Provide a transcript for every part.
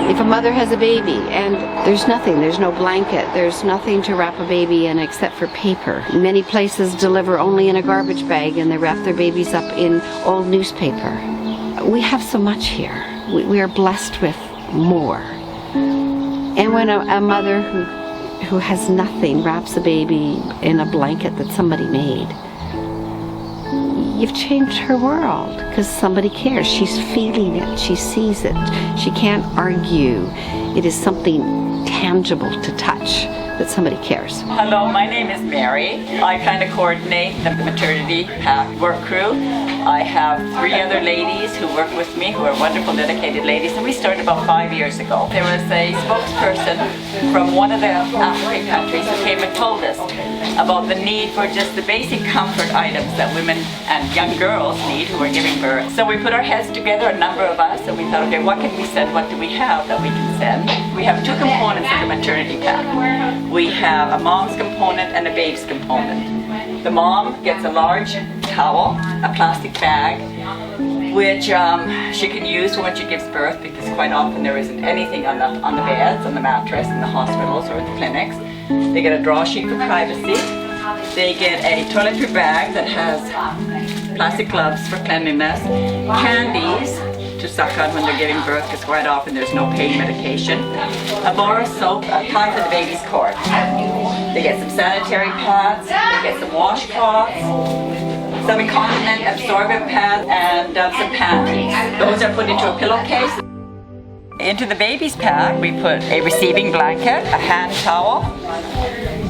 If a mother has a baby and there's nothing, there's no blanket, there's nothing to wrap a baby in except for paper. Many places deliver only in a garbage bag and they wrap their babies up in old newspaper. We have so much here. We are blessed with more. And when a mother who has nothing wraps a baby in a blanket that somebody made, you've changed her world because somebody cares. She's feeling it. She sees it. She can't argue. It is something tangible to touch that somebody cares. Hello, my name is Mary. I kind of coordinate the maternity pack work crew. I have 3 other ladies who work with me who are wonderful, dedicated ladies, and we started about 5 years ago. There was a spokesperson from one of the African countries who came and told us about the need for just the basic comfort items that women and young girls need who are giving birth. So we put our heads together, a number of us, and we thought, okay, what can we send? What do we have that we can send? We have 2 components of the maternity pack. We have a mom's component and a babe's component. The mom gets a large towel, a plastic bag, which she can use when she gives birth, because quite often there isn't anything on the beds, on the mattress, in the hospitals or the clinics. They get a draw sheet for privacy. They get a toiletry bag that has plastic gloves for cleanliness, candies to suck on when they're giving birth, because quite often there's no pain medication, a bar of soap tied to the baby's cord. They get some sanitary pads, they get some washcloths, some incontinent absorbent pads, and some panties. Those are put into a pillowcase. Into the baby's pack, we put a receiving blanket, a hand towel.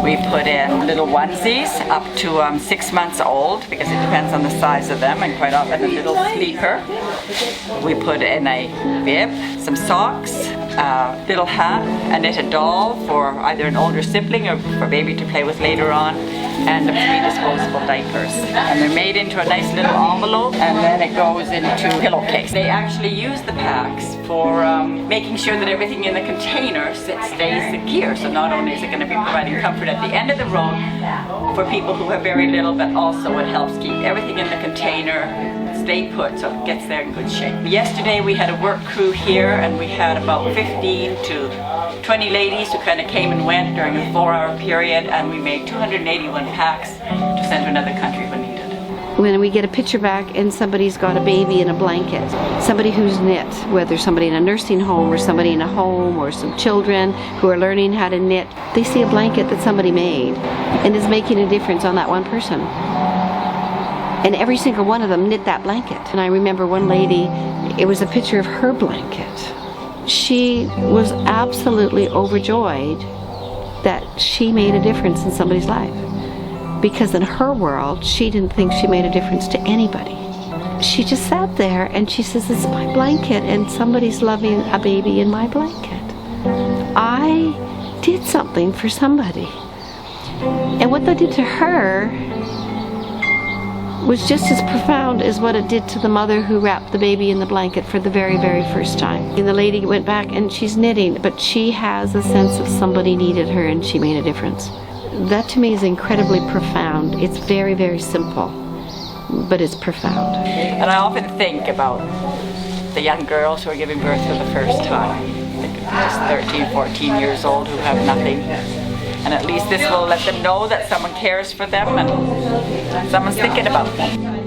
We put in little onesies up to 6 months old, because it depends on the size of them, and quite often a little sleeper. We put in a bib, some socks, a little hat, a knitted doll for either an older sibling or for baby to play with later on, and 3 disposable diapers. And they're made into a nice little envelope, and then it goes into a pillowcase. They actually use the packs for making sure that everything in the container stays secure. So not only is it going to be providing comfort at the end of the road for people who have very little, but also it helps keep everything in the container stay put, so it gets there in good shape. Yesterday we had a work crew here, and we had about 15 to 20 ladies who kind of came and went during a 4-hour period, and we made 281 packs to send to another country when needed. When we get a picture back and somebody's got a baby in a blanket, somebody who's knit, whether somebody in a nursing home or somebody in a home or some children who are learning how to knit, they see a blanket that somebody made and is making a difference on that one person. And every single one of them knit that blanket. And I remember one lady, it was a picture of her blanket. She was absolutely overjoyed that she made a difference in somebody's life. Because in her world, she didn't think she made a difference to anybody. She just sat there and she says, "It's my blanket and somebody's loving a baby in my blanket. I did something for somebody." And what that did to her was just as profound as what it did to the mother who wrapped the baby in the blanket for the very, very first time. And the lady went back and she's knitting, but she has a sense of somebody needed her and she made a difference. That to me is incredibly profound. It's very, very simple, but it's profound. And I often think about the young girls who are giving birth for the first time. Just 13, 14 years old who have nothing. And at least this will let them know that someone cares for them and someone's thinking about them.